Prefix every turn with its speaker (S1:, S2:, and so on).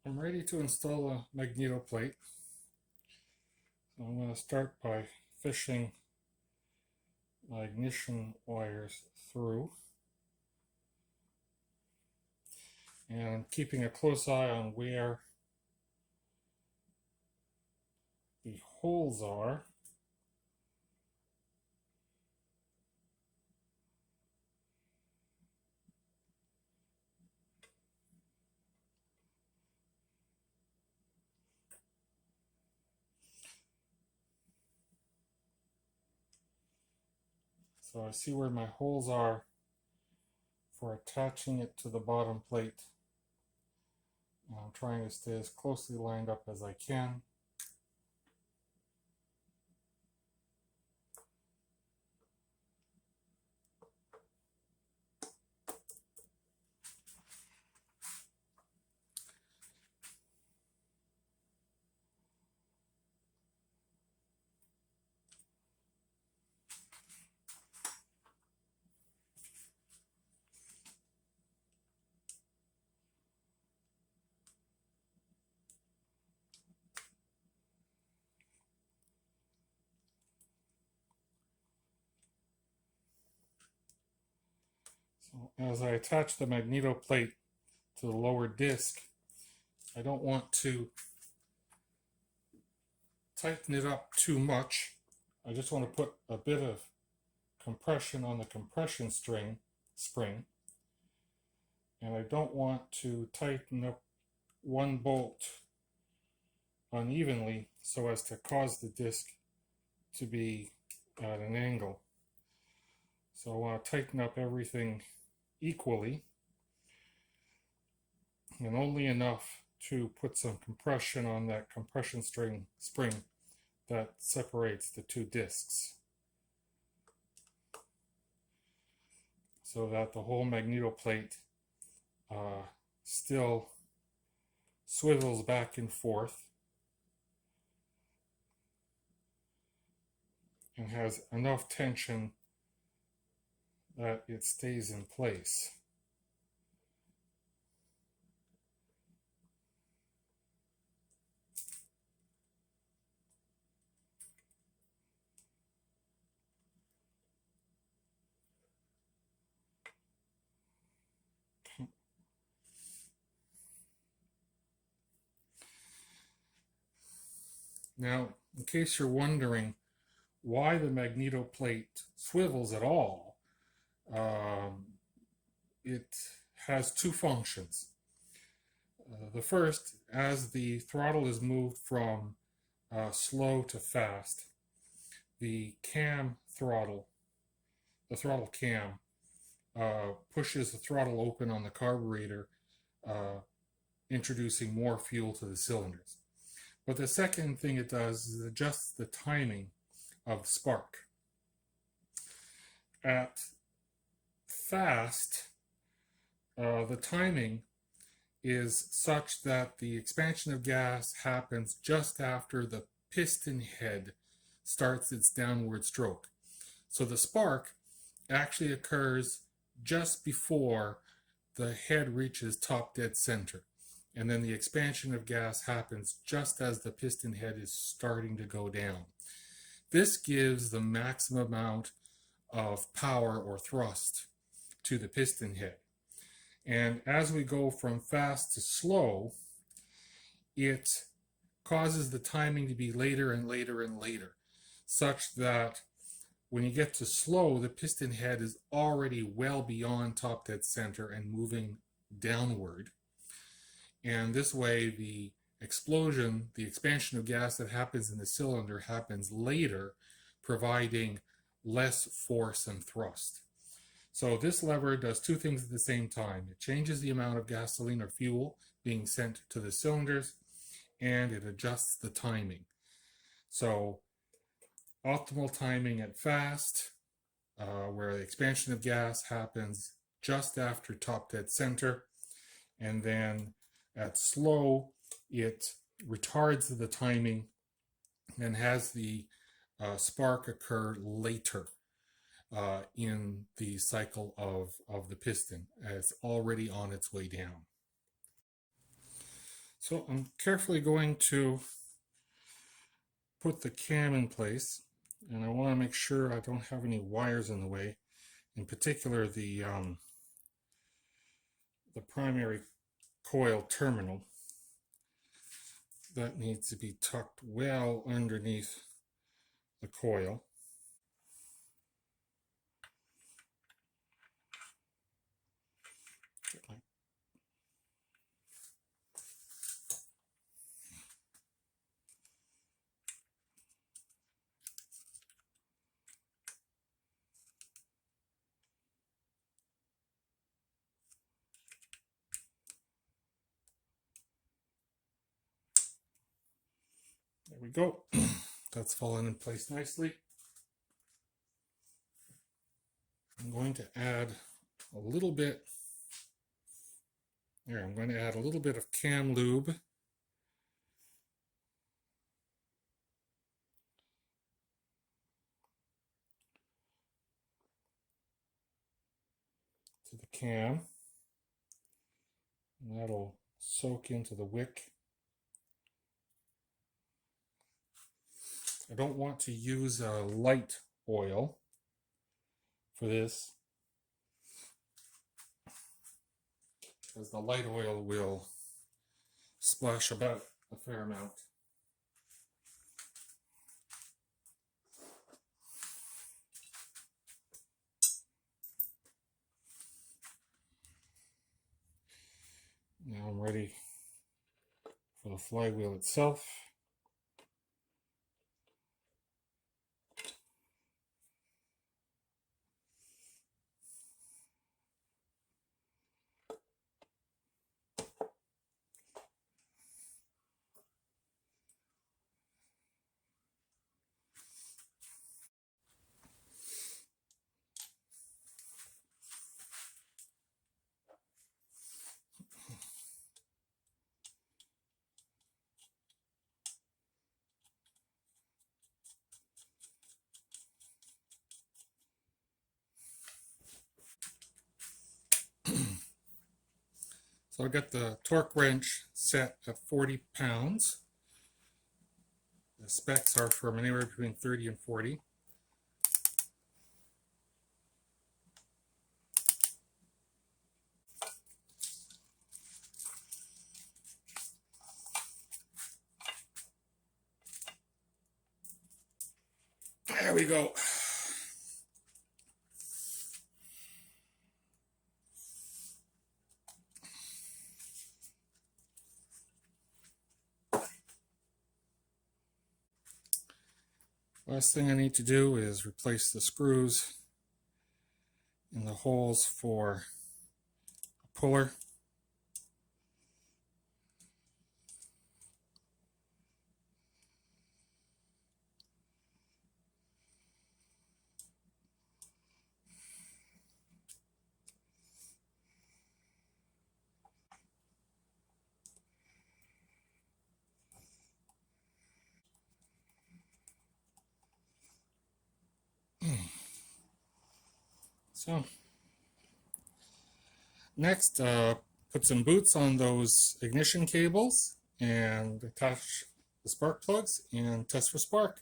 S1: I'm ready to install a magneto plate. So I'm going to start by fishing my ignition wires through and keeping a close eye on where the holes are. So I see where my holes are for attaching it to the bottom plate. I'm trying to stay as closely lined up as I can. So as I attach the magneto plate to the lower disc, I don't want to tighten it up too much. I just want to put a bit of compression on the compression spring, and I don't want to tighten up one bolt unevenly so as to cause the disc to be at an angle. So I want to tighten up everything equally, and only enough to put some compression on that compression spring that separates the two discs, so that the whole magneto plate still swivels back and forth and has enough tension that it stays in place. Now, in case you're wondering why the magneto plate swivels at all, it has two functions. The first, as the throttle is moved from slow to fast, the throttle cam, pushes the throttle open on the carburetor, introducing more fuel to the cylinders. But the second thing it does is adjusts the timing of the spark. At fast, the timing is such that the expansion of gas happens just after the piston head starts its downward stroke. So the spark actually occurs just before the head reaches top dead center. And then the expansion of gas happens just as the piston head is starting to go down. This gives the maximum amount of power or thrust to the piston head. And as we go from fast to slow, it causes the timing to be later and later and later, such that when you get to slow, the piston head is already well beyond top dead center and moving downward. And this way, the expansion of gas that happens in the cylinder happens later, providing less force and thrust. So this lever does two things at the same time. It changes the amount of gasoline or fuel being sent to the cylinders, and it adjusts the timing. So optimal timing at fast, where the expansion of gas happens just after top dead center, and then at slow, it retards the timing and has the spark occur later in the cycle of the piston, as it's already on its way down. So I'm carefully going to put the cam in place, and I want to make sure I don't have any wires in the way. In particular, the primary coil terminal that needs to be tucked well underneath the coil. There we go. That's fallen in place nicely. I'm going to add a little bit. There, I'm going to add a little bit of cam lube. To the cam. And that'll soak into the wick. I don't want to use a light oil for this, because the light oil will splash about a fair amount. Now I'm ready for the flywheel itself. So I got the torque wrench set at 40 pounds. The specs are from anywhere between 30 and 40. There we go. Last thing I need to do is replace the screws in the holes for a puller. So next, put some boots on those ignition cables and attach the spark plugs and test for spark.